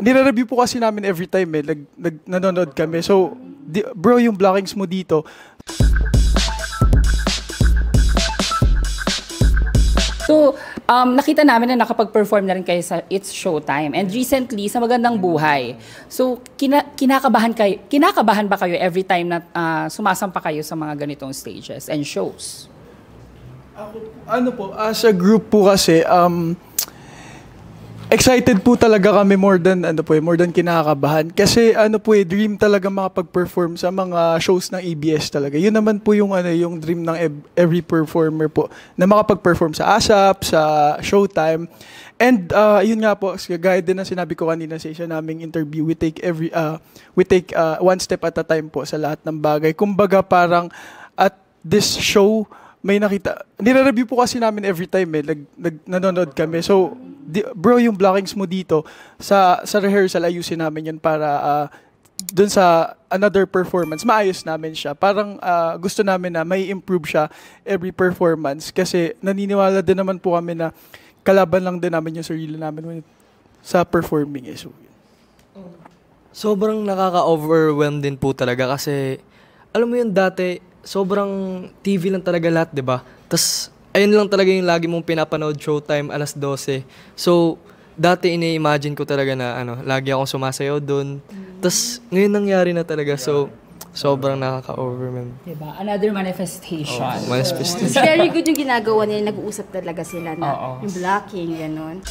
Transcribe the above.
nire-review po kasi namin every time nanonood kami. So, bro, yung blockings mo dito. So, nakita namin na nakapag-perform na rin kayo sa It's Showtime. And recently, sa Magandang Buhay. So, kinakabahan ba kayo every time na sumasampa kayo sa mga ganitong stages and shows? Ano po, as a group po kasi, excited po talaga kami more than kinakabahan. Kasi dream talaga makapag-perform sa mga shows ng ABS talaga. Yun naman po yung dream ng every performer po na makapag-perform sa ASAP, sa Showtime. And yun nga po, gaya din na sinabi ko kanina sa isa naming interview, we take one step at a time po sa lahat ng bagay. Kumbaga parang at this show may nakita, nire-review po kasi namin every time nanonood kami. So, bro, yung blockings mo dito, sa rehearsal, ayusin namin yun para dun sa another performance, maayos namin siya. Parang gusto namin na may improve siya every performance kasi naniniwala din naman po kami na kalaban lang din namin yung sarili namin sa performing. So, sobrang nakaka-overwhelm din po talaga kasi, alam mo yun dati, sobrang TV lang talaga lahat, 'di ba? Tas ayun lang talaga yung lagi mong pinapanood, Showtime, 12:00. So, dati ini-imagine ko talaga na lagi akong sumasayaw doon. Tas ngayon nangyari na talaga. So, sobrang nakaka-overwhelm. Diba? Another manifestation. Manifestation. Very good yung ginagawa nila, nag-uusap talaga sila na yung blocking, gano'n.